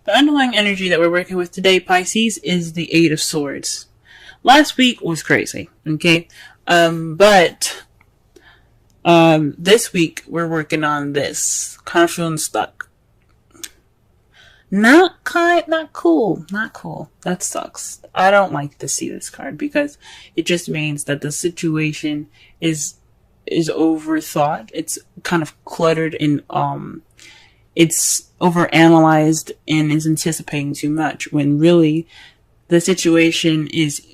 The underlying energy that we're working with today, Pisces, is the Eight of Swords. Last week was crazy, okay? But this week we're working on this. Kind of feeling stuck. Not cool. That sucks. I don't like to see this card because it just means that the situation is overthought. It's kind of cluttered and it's overanalyzed and is anticipating too much when really the situation is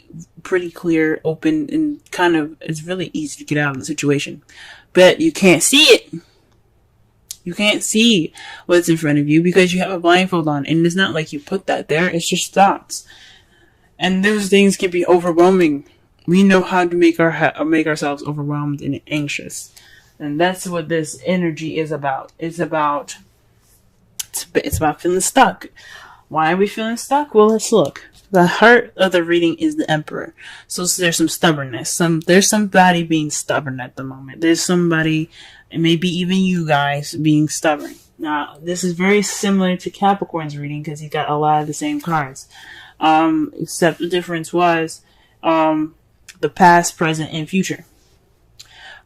pretty clear, open, and kind of it's really easy to get out of the situation. But you can't see it. You can't see what's in front of you because you have a blindfold on. And it's not like you put that there. It's just thoughts. And those things can be overwhelming. We know how to make ourselves overwhelmed and anxious. And that's what this energy is about. It's about feeling stuck. Why are we feeling stuck? Well, let's look. The heart of the reading is the Emperor. So there's some stubbornness. There's somebody being stubborn at the moment. There's somebody, and maybe even you guys, being stubborn. Now, this is very similar to Capricorn's reading because he got a lot of the same cards. Except the difference was the past, present, and future.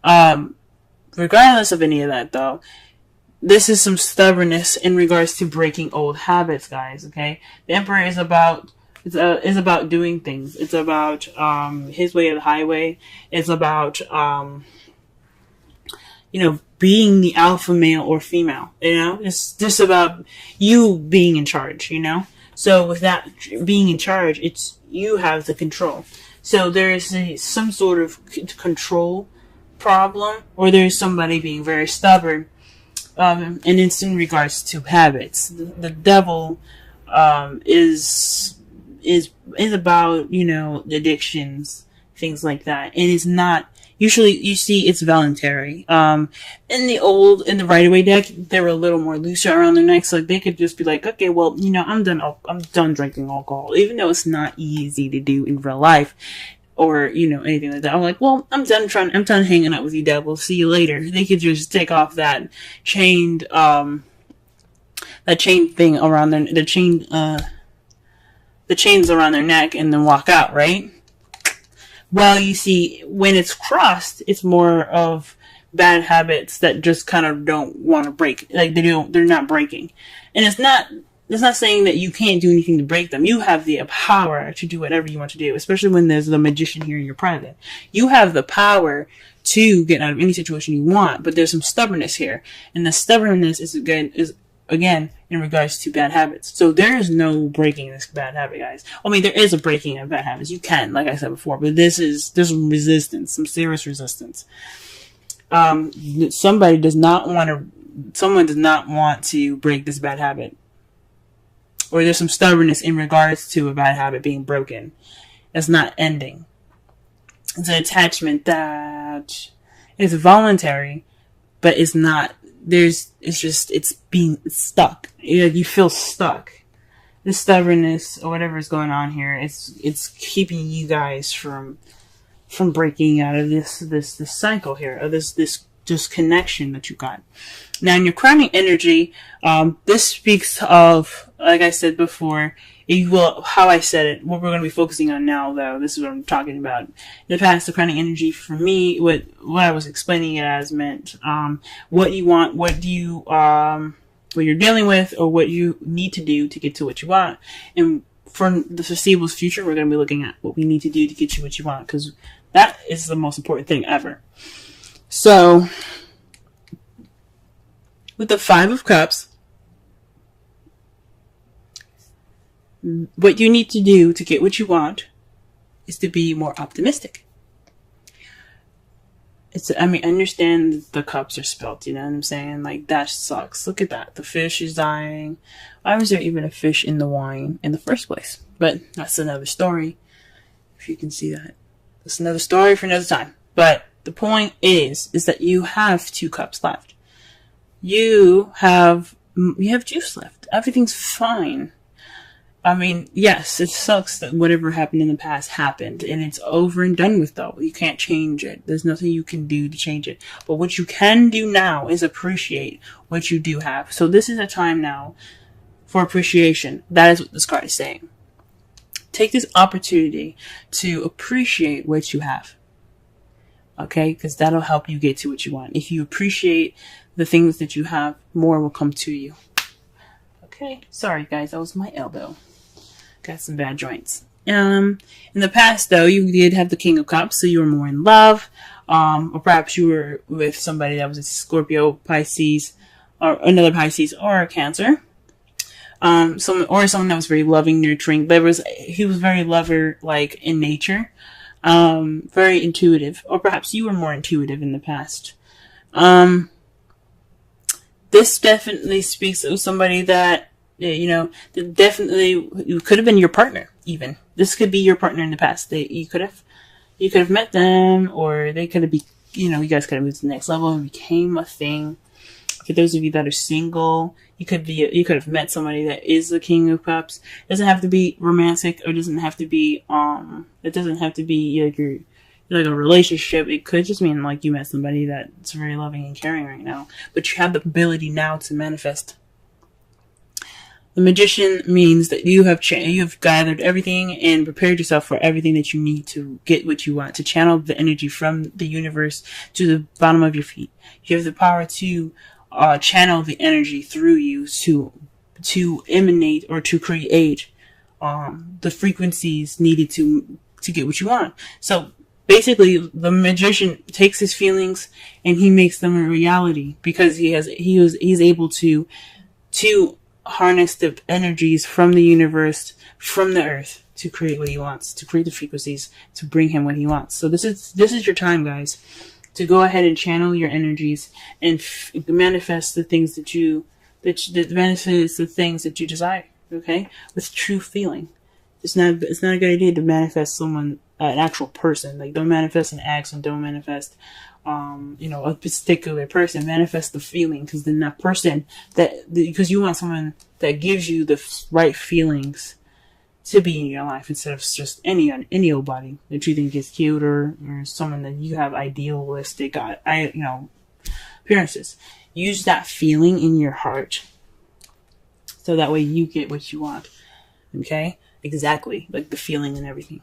Regardless of any of that, though, this is some stubbornness in regards to breaking old habits, guys, okay? The Emperor is about doing things. It's about his way or the highway. It's about being the alpha male or female. It's just about you being in charge. So with that being in charge, it's you have the control. So there's some sort of control problem, or there's somebody being very stubborn. And it's in regards to habits. The devil is about addictions, things like that, and it's not usually. You see, it's voluntary. In the Rider-Waite deck, they were a little more looser around their necks, so they could just be like, okay, well, I'm done drinking alcohol, even though it's not easy to do in real life. Or, anything like that. I'm like, well, I'm done hanging out with you, devil. See you later. They could just take off that chain thing around the chains around their neck and then walk out, right? Well, you see, when it's crossed, it's more of bad habits that just kind of don't want to break. Like, they're not breaking. And it's not saying that you can't do anything to break them. You have the power to do whatever you want to do, especially when there's the magician here in your present. You have the power to get out of any situation you want, but there's some stubbornness here. And the stubbornness is again in regards to bad habits. So there is no breaking this bad habit, guys. I mean, there is a breaking of bad habits. You can, like I said before, but there's some resistance, some serious resistance. Someone does not want to break this bad habit. Or there's some stubbornness in regards to a bad habit being broken. It's not ending. It's an attachment that is voluntary, but it's not. It's being stuck. You feel stuck. The stubbornness or whatever is going on here, it's keeping you guys from breaking out of this cycle here, of this disconnection that you got. Now, in your crowning energy, this speaks of, like I said before, how I said it, what we're going to be focusing on now, though, this is what I'm talking about. In the past, the crowning energy for me, what I was explaining it as meant, what you want, what you're dealing with, or what you need to do to get to what you want. And for the foreseeable future, we're going to be looking at what we need to do to get you what you want, because that is the most important thing ever. So, with the Five of Cups, what you need to do to get what you want is to be more optimistic. I understand the cups are spilled, you know what I'm saying? Like, that sucks. Look at that. The fish is dying. Why was there even a fish in the wine in the first place? But that's another story, if you can see that. That's another story for another time. But the point is that you have 2 cups left. You have juice left. Everything's fine. I mean, yes, it sucks that whatever happened in the past happened, and it's over and done with, though. You can't change it. There's nothing you can do to change it. But what you can do now is appreciate what you do have. So this is a time now for appreciation. That is what this card is saying. Take this opportunity to appreciate what you have. Okay? Because that'll help you get to what you want. If you appreciate the things that you have, more will come to you. Okay? Sorry, guys. That was my elbow. Got some bad joints. In the past, though, you did have the King of Cups, so you were more in love. Or perhaps you were with somebody that was a Scorpio, Pisces, or another Pisces, or a Cancer. Someone that was very loving, nurturing, but he was very lover-like in nature, very intuitive, or perhaps you were more intuitive in the past. This definitely speaks of somebody that, that definitely you could have been your partner. Even this could be your partner in the past. You could have met them, or they could have you guys could have moved to the next level and became a thing. For those of you that are single, you could have met somebody that is the King of Cups. It doesn't have to be romantic, or doesn't have to be it doesn't have to be like a relationship. It could just mean like you met somebody that's very loving and caring right now. But you have the ability now to manifest. The Magician means that you have gathered everything and prepared yourself for everything that you need to get what you want, to channel the energy from the universe to the bottom of your feet. You have the power to channel the energy through you to emanate or to create the frequencies needed to get what you want. So basically, the Magician takes his feelings and he makes them a reality, because he's able to harness the energies from the universe, from the earth, to create what he wants, to create the frequencies, to bring him what he wants. So this is your time, guys, to go ahead and channel your energies and manifest the things that you desire. Okay, with true feeling. It's not a good idea to manifest an actual person. Like, don't manifest an action. Don't manifest a particular person. Manifest the feeling, because then that person because you want someone that gives you the right feelings to be in your life, instead of just any old body that you think is cute, or someone that you have idealistic appearances. Use that feeling in your heart, so that way you get what you want. Okay, exactly, like the feeling and everything.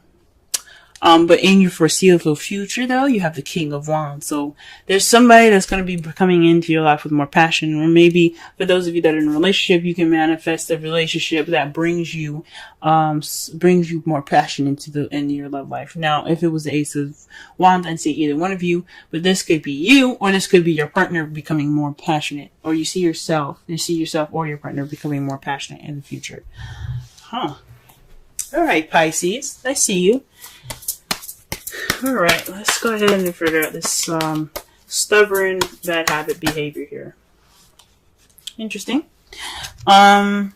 But in your foreseeable future, though, you have the King of Wands. So there's somebody that's going to be coming into your life with more passion. Or maybe for those of you that are in a relationship, you can manifest a relationship that brings you more passion into your love life. Now, if it was the Ace of Wands, I'd say either one of you, but this could be you, or this could be your partner becoming more passionate, or you see yourself or your partner becoming more passionate in the future. All right, Pisces, I see you. Alright, let's go ahead and figure out this stubborn bad habit behavior here. Interesting. To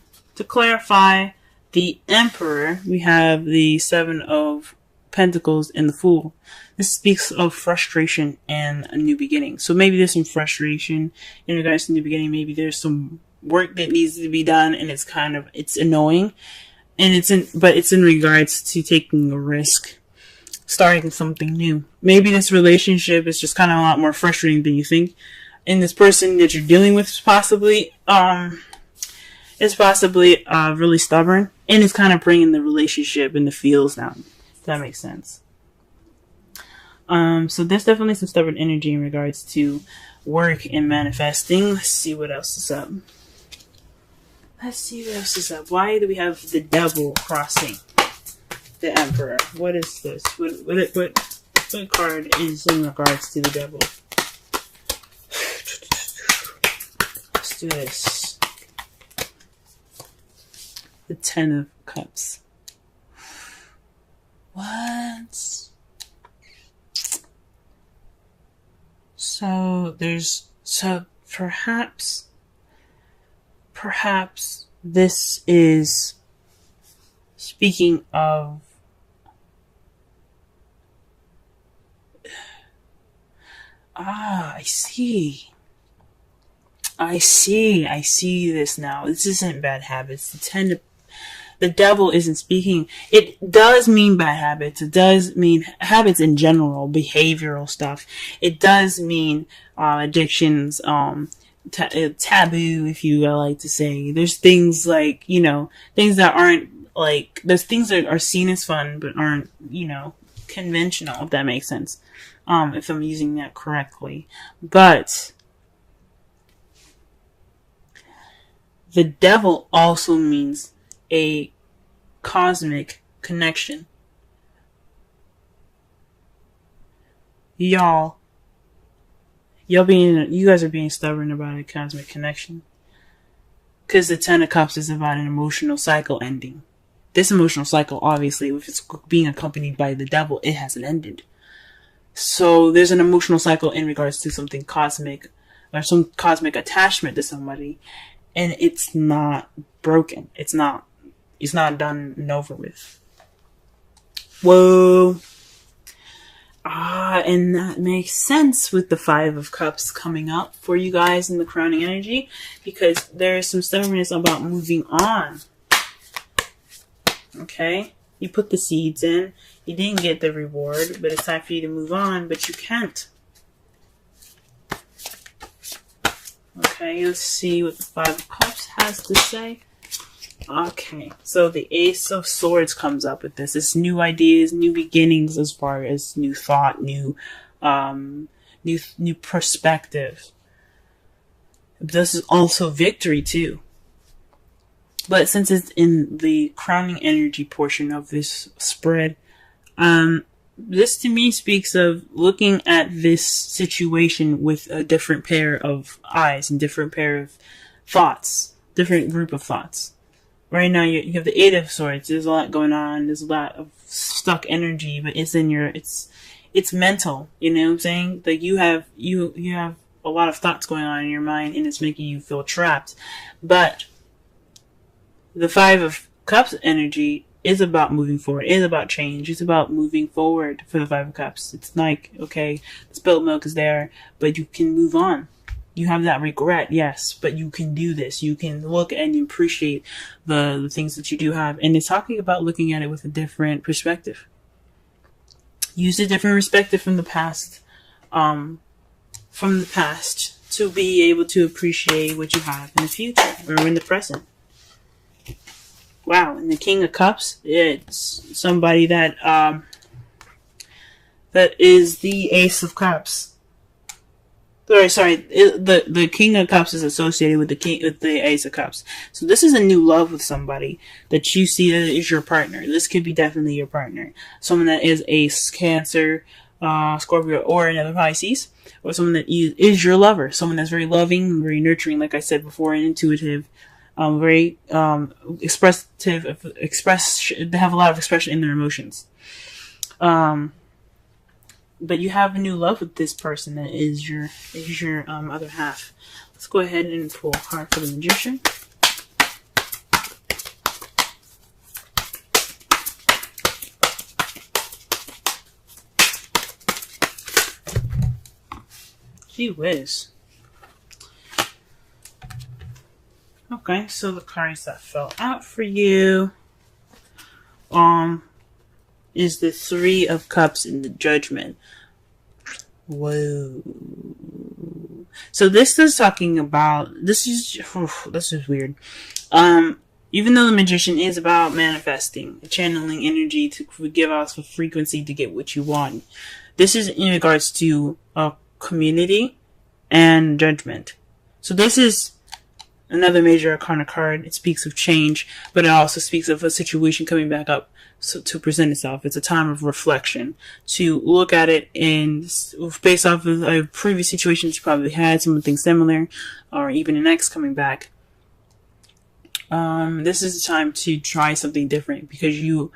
clarify, the Emperor, we have the Seven of Pentacles and the Fool. This speaks of frustration and a new beginning. So maybe there's some frustration in regards to new beginning. Maybe there's some work that needs to be done, and it's annoying. And it's in regards to taking a risk, starting something new. Maybe this relationship is just kind of a lot more frustrating than you think. And this person that you're dealing with is possibly really stubborn, and it's kind of bringing the relationship and the feels down. If that makes sense. So there's definitely some stubborn energy in regards to work and manifesting. Let's see what else is up. Why do we have the Devil crossing the Emperor? What is this? What card is in regards to the Devil? Let's do this. The Ten of Cups. What? So perhaps this is speaking of I see this now. This isn't bad habits. The Devil isn't speaking. It does mean bad habits. It does mean habits in general, behavioral stuff. It does mean addictions, taboo, if you like to say. There's things like, things that aren't like, there's things that are seen as fun but aren't, conventional, if that makes sense. If I'm using that correctly. But the devil also means a cosmic connection. You guys are being stubborn about a cosmic connection. Because the Ten of Cups is about an emotional cycle ending. This emotional cycle, obviously, if it's being accompanied by the devil, it hasn't ended. So there's an emotional cycle in regards to something cosmic, or some cosmic attachment to somebody, and it's not broken. It's not done and over with. Whoa. And that makes sense with the Five of Cups coming up for you guys in the crowning energy, because there is some stubbornness about moving on. Okay? You put the seeds in, you didn't get the reward, but it's time for you to move on, but you can't. Okay, let's see what the Five of Cups has to say. Okay, so the Ace of Swords comes up with this. It's new ideas, new beginnings as far as new thought, new perspective. This is also victory too. But since it's in the crowning energy portion of this spread, this to me speaks of looking at this situation with a different pair of eyes and different pair of thoughts, different group of thoughts. Right now you have the Eight of Swords. There's a lot going on. There's a lot of stuck energy, but it's in it's mental. You know what I'm saying? Like you have a lot of thoughts going on in your mind, and it's making you feel trapped. But the Five of Cups energy is about moving forward. It is about change. It's about moving forward for the Five of Cups. It's like, okay, the spilt milk is there, but you can move on. You have that regret, yes, but you can do this. You can look and appreciate the things that you do have. And it's talking about looking at it with a different perspective. Use a different perspective from the past. To be able to appreciate what you have in the future or in the present. Wow, and the King of Cups, it's somebody that is the Ace of Cups. The King of Cups is associated with the Ace of Cups. So this is a new love with somebody that you see that is your partner. This could be definitely your partner. Someone that is Ace, Cancer, Scorpio, or another Pisces. Or someone that is your lover. Someone that's very loving, very nurturing, like I said before, and intuitive. Very expressive. They have a lot of expression in their emotions. But you have a new love with this person that is your other half. Let's go ahead and pull a card for the Magician. Gee whiz. Okay, so the cards that fell out for you is the Three of Cups in the Judgment. Whoa. So this is talking about, this is weird. Even though the Magician is about manifesting, channeling energy to give off a frequency to get what you want, this is in regards to a community and judgment. So this is another major arcana card. It speaks of change, but it also speaks of a situation coming back up to present itself. It's a time of reflection, to look at it and based off of a previous situations you probably had, something similar, or even an ex coming back. This is a time to try something different, because you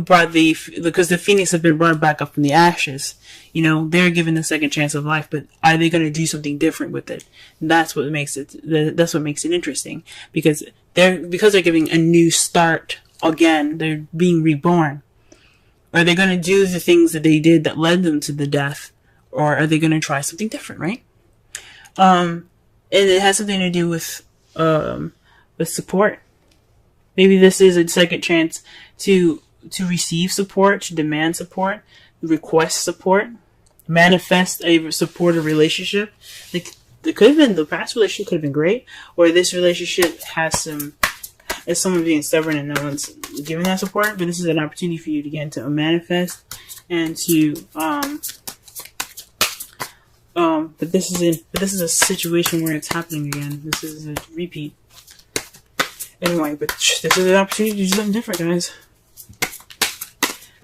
brought because the phoenix have been brought back up from the ashes. You know, they're given a second chance of life, but are they going to do something different with it? That's what makes it interesting, because they're giving a new start again. They're being reborn. Are they going to do the things that they did that led them to the death, or are they going to try something different, right? And it has something to do with support. Maybe this is a second chance to receive support, to demand support, request support, manifest a supportive relationship. Like, it could have been the past relationship could have been great, or this relationship has some, is someone being stubborn and no one's giving that support. But this is an opportunity for you to get into a manifest and to but this is a situation where it's happening again. This is a repeat. Anyway, but this is an opportunity to do something different, guys.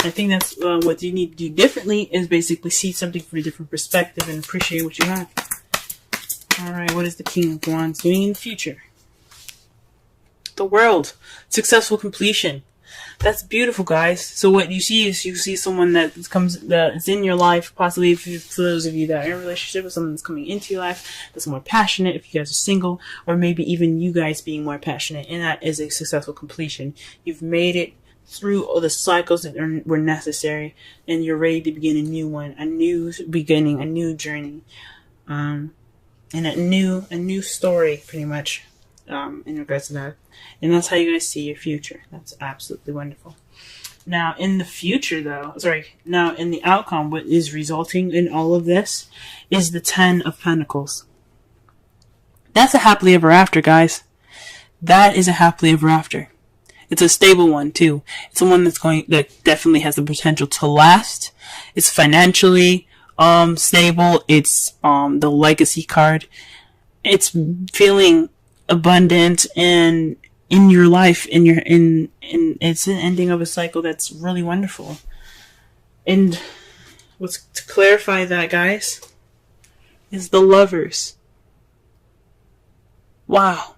I think that's what you need to do differently, is basically see something from a different perspective and appreciate what you have. Alright, what is the King of Wands doing in the future? The World. Successful completion. That's beautiful, guys. So what you see is, you see someone that is in your life, possibly for those of you that are in a relationship with someone that's coming into your life, that's more passionate, if you guys are single, or maybe even you guys being more passionate, and that is a successful completion. You've made it through all the cycles that were necessary, and you're ready to begin a new one, a new beginning, a new journey, and a new story, pretty much, in regards to that. And that's how you guys see your future. That's absolutely wonderful. Now, in the future, though, now in the outcome, what is resulting in all of this is the 10 of Pentacles. That's a happily ever after, guys. That is a happily ever after. It's a stable one, too. It's the one that definitely has the potential to last. It's financially stable. It's the legacy card. It's feeling abundant and in your life, it's an ending of a cycle that's really wonderful. And to clarify that, guys, is the Lovers. Wow.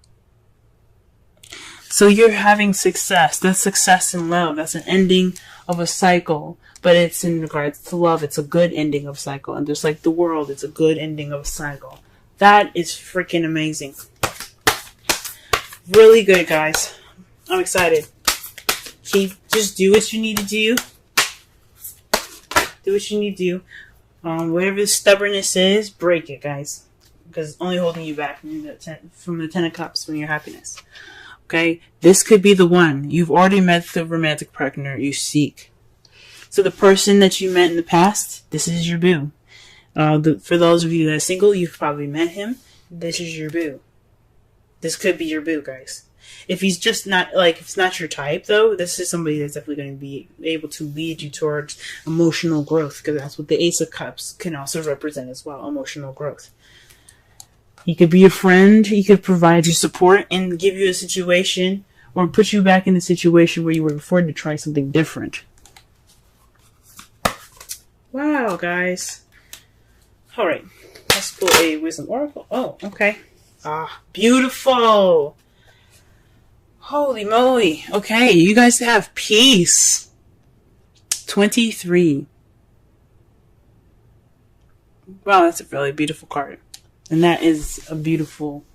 So you're having success. That's success in love. That's an ending of a cycle. But it's in regards to love. It's a good ending of a cycle. And just like the World, it's a good ending of a cycle. That is freaking amazing. Really good, guys. I'm excited. Just do what you need to do. Do what you need to do. Whatever the stubbornness is, break it, guys. Because it's only holding you back from the 10 of Cups, from your happiness. Okay? This could be the one. You've already met the romantic partner you seek. So the person that you met in the past, this is your boo. For those of you that are single, you've probably met him. This is your boo. This could be your boo, guys. If he's just not, if it's not your type, though, this is somebody that's definitely going to be able to lead you towards emotional growth, because that's what the Ace of Cups can also represent as well, emotional growth. He could be a friend. He could provide you support and give you a situation, or put you back in the situation where you were before to try something different. Wow, guys. Alright, let's pull a Wisdom Oracle. Oh, okay. Beautiful. Holy moly. Okay, you guys have peace. 23. Wow, that's a really beautiful card. And that is a beautiful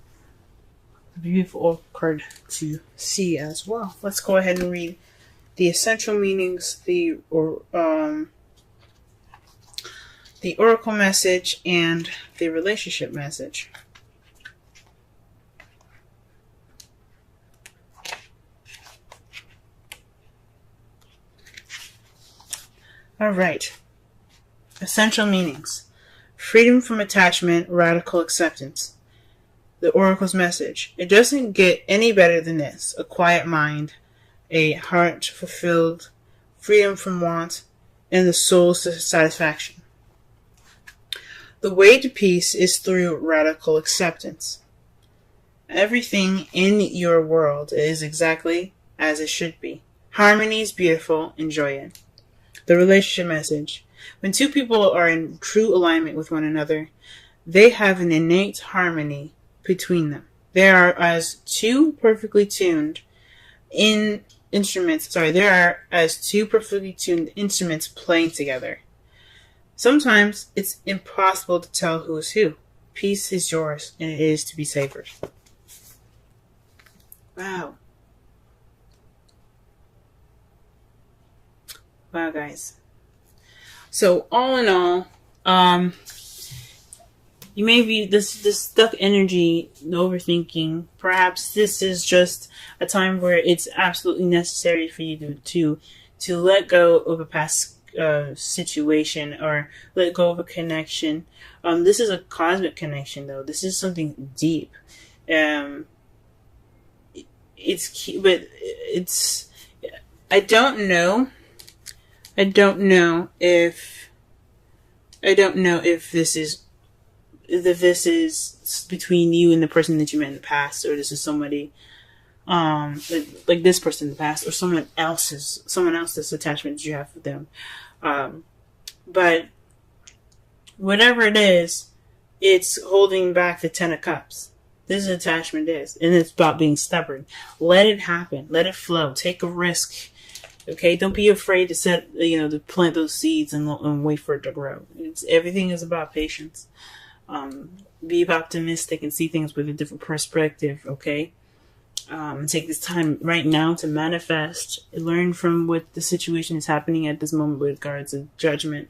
card to see as well. Let's go ahead and read the essential meanings, the oracle message, and the relationship message. Alright. Essential meanings. Freedom from attachment, radical acceptance. The Oracle's message. It doesn't get any better than this. A quiet mind, a heart fulfilled, freedom from want, and the soul's satisfaction. The way to peace is through radical acceptance. Everything in your world is exactly as it should be. Harmony is beautiful. Enjoy it. The relationship message. When two people are in true alignment with one another, they have an innate harmony between them. They are as two perfectly tuned instruments playing together. Sometimes it's impossible to tell who is who. Peace is yours, and it is to be savored. Wow. Wow, guys. So, all in all, you may be this stuck energy, overthinking. Perhaps this is just a time where it's absolutely necessary for you to let go of a past situation, or let go of a connection. This is a cosmic connection, though. This is something deep. But it's. I don't know. I don't know if this is between you and the person that you met in the past, or this is somebody like this person in the past, or someone else's attachment that you have with them. But whatever it is, it's holding back the 10 of Cups. This is attachment is, and it's about being stubborn. Let it happen. Let it flow. Take a risk. Okay, don't be afraid to to plant those seeds and wait for it to grow. Everything is about patience. Be optimistic and see things with a different perspective. Okay, take this time right now to manifest. Learn from what the situation is happening at this moment with regards to judgment.